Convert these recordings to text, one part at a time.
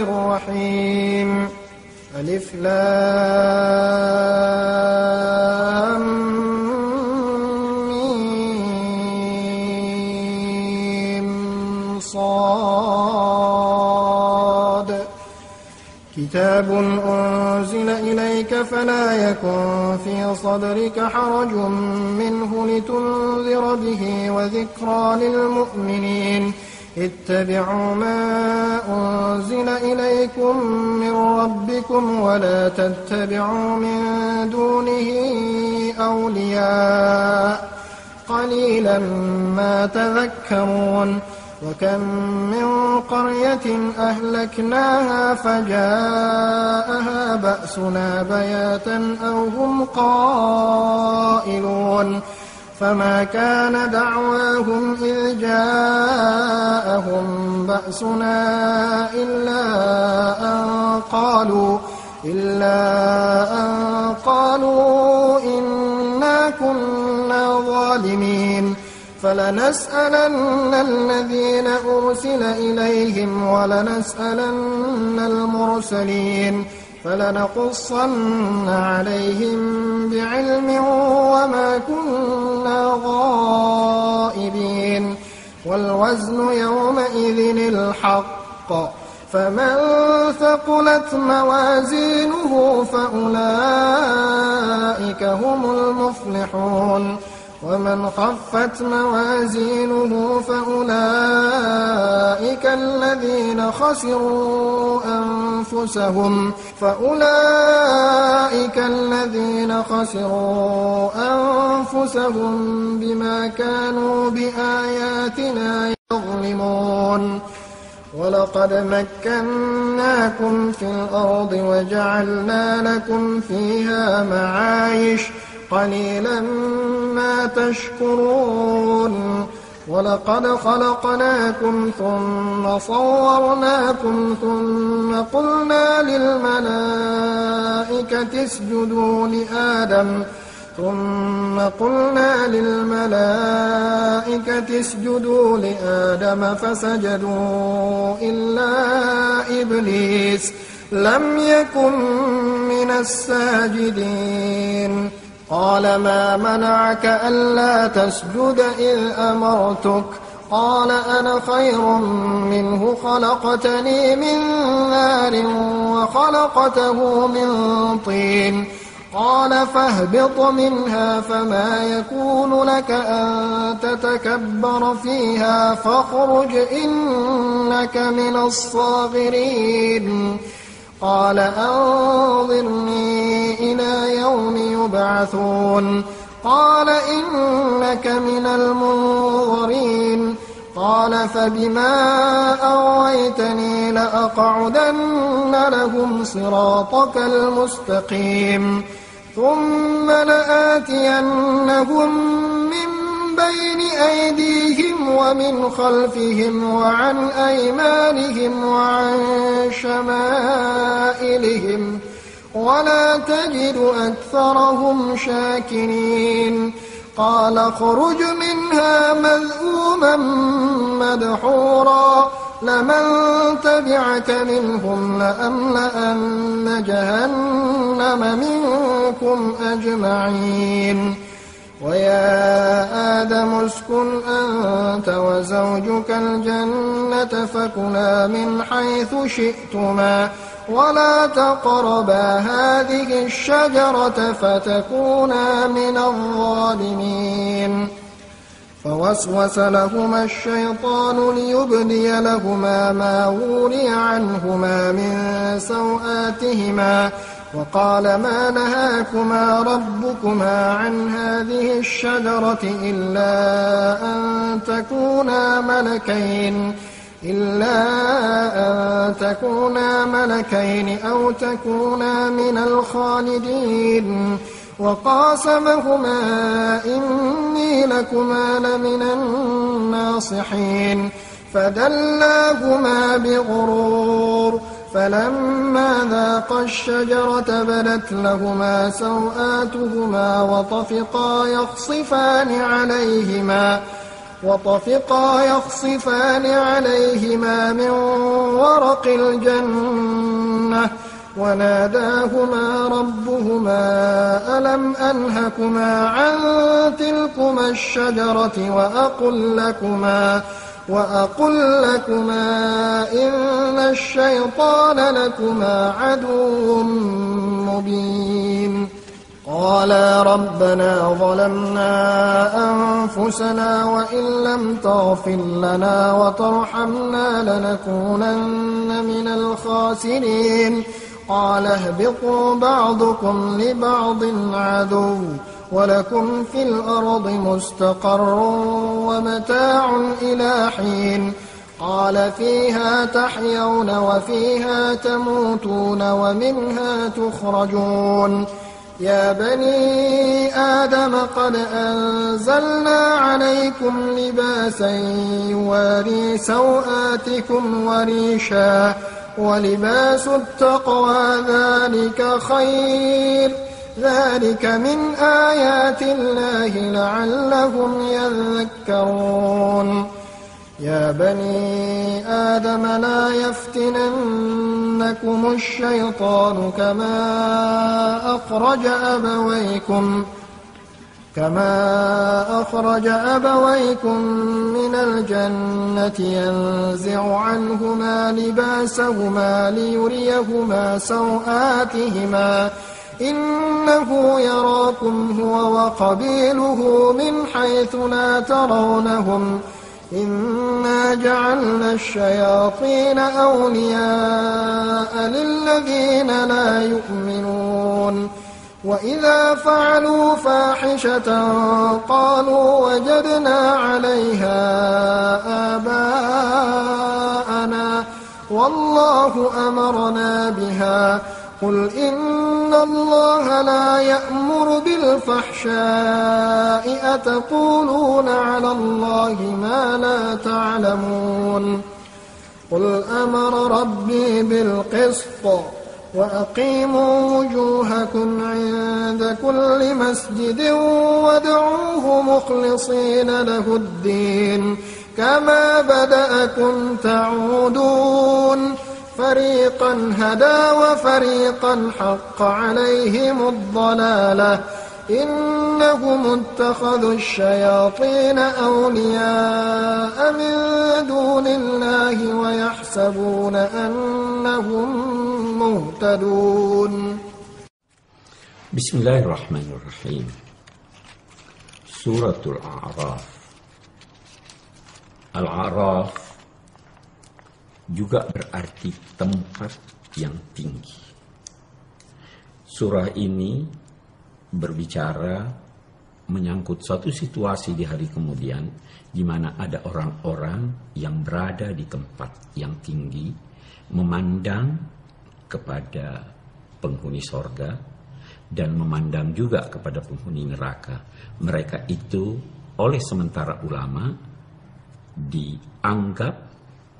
الرحيم ألف لام ميم صاد كتاب أنزل إليك فلا يكن في صدرك حرج منه لتنذر به وذكرى للمؤمنين اتبعوا ما أنزل إليكم من ربكم ولا تتبعوا من دونه أولياء قليلا ما تذكرون وكم من قرية أهلكناها فجاءها بأسنا بياتا أو هم قائلون فما كان دعواهم إذ جاءهم بأسنا إلا أن قالوا إنا كنا ظالمين فلنسألن الذين أرسل إليهم ولنسألن المرسلين فلنقصن عليهم بعلم وما كنا غائبين والوزن يومئذ الحق فمن ثقلت موازينه فأولئك هم المفلحون ومن خفت موازينه فأولئك الذين خسروا أنفسهم بما كانوا بآياتنا يظلمون ولقد مكناكم في الأرض وجعلنا لكم فيها معايش قليلا ما تشكرون ولقد خلقناكم ثم صورناكم ثم قلنا للملائكة اسجدوا لآدم فسجدوا إلا إبليس لم يكن من الساجدين قال ما منعك ألا تسجد إذ أمرتك قال أنا خير منه خلقتني من نار وخلقته من طين قال فاهبط منها فما يكون لك أن تتكبر فيها فاخرج إنك من الصاغرين قال أنظرني إلى يوم يبعثون قال إنك من المنظرين قال فبما أغويتني لأقعدن لهم صراطك المستقيم ثم لآتينهم من بين أيديهم ومن خلفهم وعن أيمانهم وعن شمائلهم ولا تجد أكثرهم شاكرين قال اخرج منها مذءوما مدحورا لمن تبعك منهم لأملأن جهنم منكم أجمعين ويا آدم اسكن أنت وزوجك الجنة فكلا من حيث شئتما ولا تقربا هذه الشجرة فتكونا من الظالمين فوسوس لهما الشيطان ليبدي لهما ما وري عنهما من سوآتهما وقال ما نهاكما ربكما عن هذه الشجرة إلا أن تكونا ملكين أو تكونا من الخالدين وقاسمهما إني لكما لمن الناصحين فدلاهما بغرور فلما ذاقا الشجرة بدت لهما سوآتهما وطفقا يخصفان عليهما وطفقا يخصفان عليهما من ورق الجنة وناداهما ربهما ألم أنهكما عن تلكما الشجرة وأقل لكما إن الشيطان لكما عدو مبين قالا ربنا ظلمنا أنفسنا وإن لم تغفر لنا وترحمنا لنكونن من الخاسرين قال اهبطوا بعضكم لبعض عدو ولكم في الأرض مستقر ومتاع إلى حين قال فيها تحيون وفيها تموتون ومنها تخرجون يا بني آدم قد أنزلنا عليكم لباسا يواري سوآتكم وريشا ولباس التقوى ذلك خير ذلك من آيات الله لعلهم يذكرون يا بني آدم لا يفتننكم الشيطان كما أخرج أبويكم من الجنة ينزع عنهما لباسهما ليريهما سوآتهما إنه يراكم هو وقبيله من حيث لا ترونهم إنا جعلنا الشياطين أولياء للذين لا يؤمنون وإذا فعلوا فاحشة قالوا وجدنا عليها آباءنا والله أمرنا بها قل إن الله لا يأمر بالفحشاء أتقولون على الله ما لا تعلمون قل أمر ربي بالقسط وأقيموا وجوهكم عند كل مسجد وادعوه مخلصين له الدين كما بدأكم تعودون فريقا هدى وفريقا حق عليهم الضلالة إنهم اتخذوا الشياطين أولياء من دون الله ويحسبون أنهم مهتدون. Bismillahirrahmanirrahim. Suratul A'raf. Al-A'raf juga berarti tempat yang tinggi. Surah ini berbicara menyangkut suatu situasi di hari kemudian di mana ada orang-orang yang berada di tempat yang tinggi memandang kepada penghuni sorga dan memandang juga kepada penghuni neraka. Mereka itu oleh sementara ulama dianggap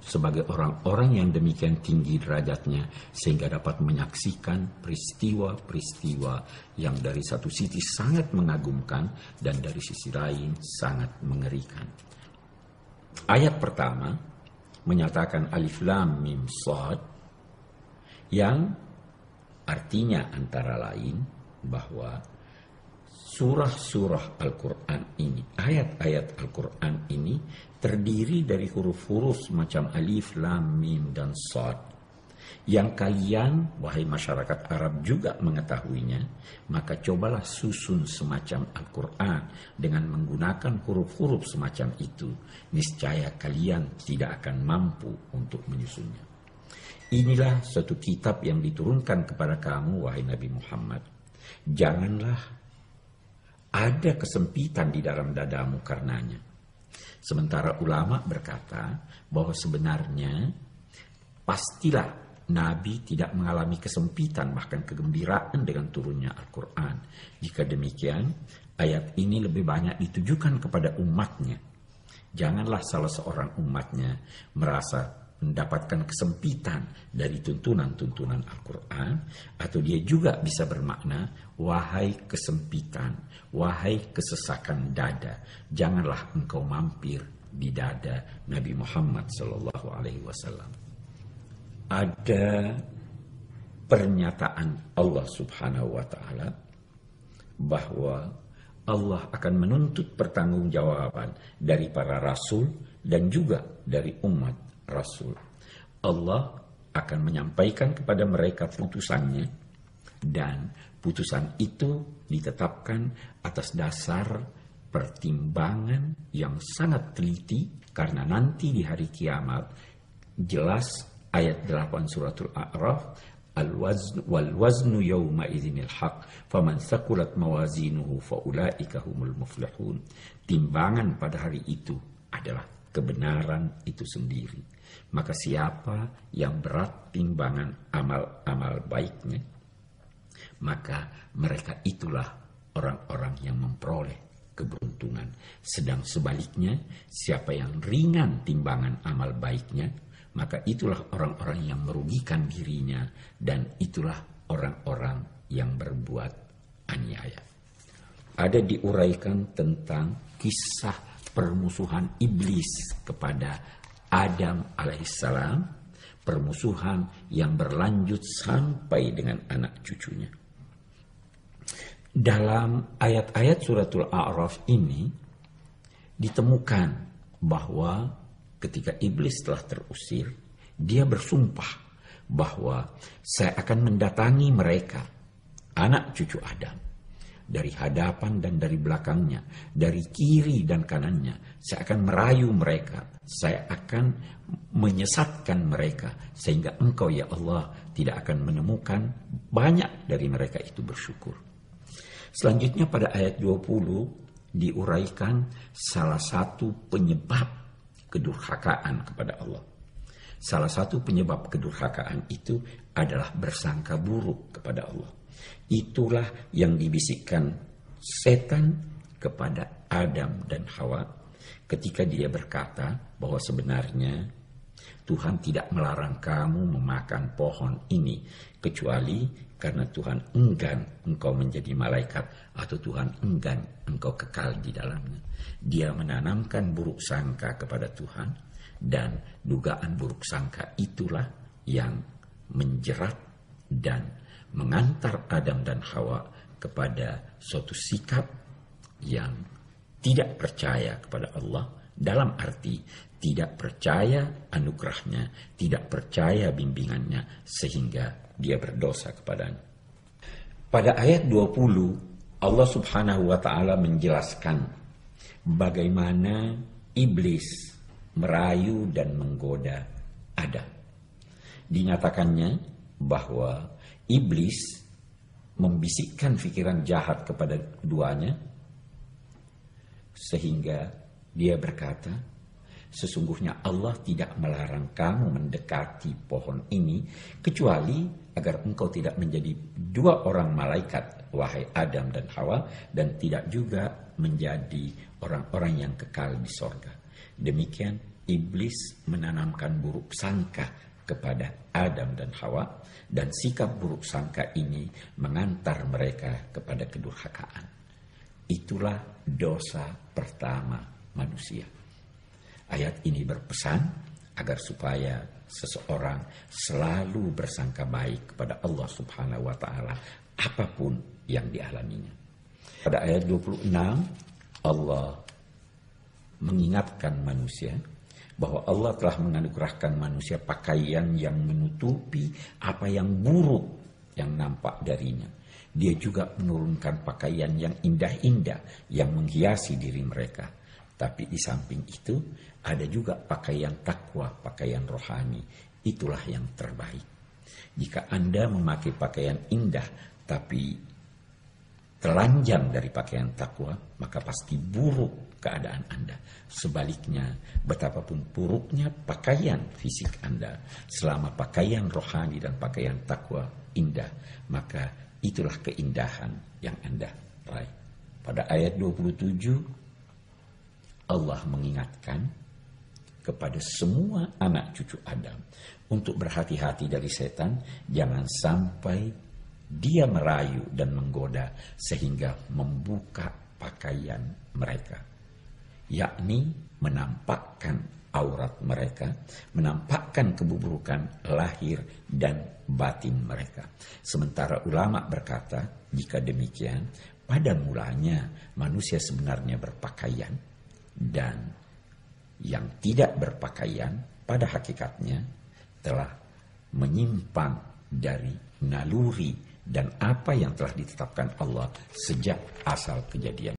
sebagai orang-orang yang demikian tinggi derajatnya sehingga dapat menyaksikan peristiwa-peristiwa yang dari satu sisi sangat mengagumkan dan dari sisi lain sangat mengerikan. Ayat pertama menyatakan Alif Lam Mim Shad yang artinya antara lain bahwa surah-surah Al-Quran ini, ayat-ayat Al-Quran ini terdiri dari huruf-huruf semacam Alif, Lam, Mim, dan Shad. Yang kalian, wahai masyarakat Arab juga mengetahuinya, maka cobalah susun semacam Al-Quran dengan menggunakan huruf-huruf semacam itu. Niscaya kalian tidak akan mampu untuk menyusunnya. Inilah suatu kitab yang diturunkan kepada kamu, wahai Nabi Muhammad. Janganlah ada kesempitan di dalam dadamu karenanya. Sementara ulama berkata bahwa sebenarnya pastilah Nabi tidak mengalami kesempitan bahkan kegembiraan dengan turunnya Al-Quran. Jika demikian, ayat ini lebih banyak ditujukan kepada umatnya. Janganlah salah seorang umatnya merasa mendapatkan kesempitan dari tuntunan-tuntunan Al-Quran, atau dia juga bisa bermakna, wahai kesempitan, wahai kesesakan dada, janganlah engkau mampir di dada Nabi Muhammad SAW. Ada pernyataan Allah Subhanahu wa Ta'ala bahwa Allah akan menuntut pertanggungjawaban dari para rasul dan juga dari umat Rasul. Allah akan menyampaikan kepada mereka putusannya, dan putusan itu ditetapkan atas dasar pertimbangan yang sangat teliti, karena nanti di hari kiamat jelas ayat 8 suratul A'raf, wal waznu yawma idzinil haq faman thaqulat mawazinuhu faulaika humul muflihun. Timbangan pada hari itu adalah kebenaran itu sendiri. Maka siapa yang berat timbangan amal-amal baiknya, maka mereka itulah orang-orang yang memperoleh keberuntungan. Sedang sebaliknya, siapa yang ringan timbangan amal baiknya, maka itulah orang-orang yang merugikan dirinya, dan itulah orang-orang yang berbuat aniaya. Ada diuraikan tentang kisah permusuhan iblis kepada Adam alaihissalam, permusuhan yang berlanjut sampai dengan anak cucunya. Dalam ayat-ayat suratul A'raf ini ditemukan bahwa ketika iblis telah terusir, dia bersumpah bahwa saya akan mendatangi mereka, anak cucu Adam, dari hadapan dan dari belakangnya, dari kiri dan kanannya. Saya akan merayu mereka, saya akan menyesatkan mereka, sehingga engkau ya Allah tidak akan menemukan banyak dari mereka itu bersyukur. Selanjutnya pada ayat 20 diuraikan salah satu penyebab kedurhakaan kepada Allah. Salah satu penyebab kedurhakaan itu adalah bersangka buruk kepada Allah. Itulah yang dibisikkan setan kepada Adam dan Hawa ketika dia berkata bahwa sebenarnya Tuhan tidak melarang kamu memakan pohon ini kecuali karena Tuhan enggan engkau menjadi malaikat, atau Tuhan enggan engkau kekal di dalamnya. Dia menanamkan buruk sangka kepada Tuhan, dan dugaan buruk sangka itulah yang menjerat dan mengantar Adam dan Hawa kepada suatu sikap yang tidak percaya kepada Allah, dalam arti tidak percaya anugerahnya, tidak percaya bimbingannya, sehingga dia berdosa kepadanya. Pada ayat 20 Allah Subhanahu wa Ta'ala menjelaskan bagaimana iblis merayu dan menggoda Adam. Dinyatakannya bahwa iblis membisikkan pikiran jahat kepada keduanya, sehingga dia berkata, sesungguhnya Allah tidak melarang kamu mendekati pohon ini kecuali agar engkau tidak menjadi dua orang malaikat, wahai Adam dan Hawa, dan tidak juga menjadi orang-orang yang kekal di sorga. Demikian iblis menanamkan buruk sangka kepada Adam dan Hawa, dan sikap buruk sangka ini mengantar mereka kepada kedurhakaan. Itulah dosa pertama manusia. Ayat ini berpesan agar supaya seseorang selalu bersangka baik kepada Allah Subhanahu wa Ta'ala apapun yang dialaminya. Pada ayat 26 Allah mengingatkan manusia bahwa Allah telah menganugerahkan manusia pakaian yang menutupi apa yang buruk yang nampak darinya. Dia juga menurunkan pakaian yang indah-indah yang menghiasi diri mereka. Tapi di samping itu ada juga pakaian takwa, pakaian rohani. Itulah yang terbaik. Jika Anda memakai pakaian indah tapi telanjang dari pakaian takwa, maka pasti buruk keadaan Anda. Sebaliknya, betapapun buruknya pakaian fisik Anda, selama pakaian rohani dan pakaian takwa indah, maka itulah keindahan yang Anda raih. Pada ayat 27 Allah mengingatkan kepada semua anak cucu Adam untuk berhati-hati dari setan, jangan sampai dia merayu dan menggoda sehingga membuka pakaian mereka, yakni menampakkan aurat mereka, menampakkan keburukan lahir dan batin mereka. Sementara ulama berkata, jika demikian, pada mulanya manusia sebenarnya berpakaian, dan yang tidak berpakaian pada hakikatnya telah menyimpang dari naluri dan apa yang telah ditetapkan Allah sejak asal kejadian.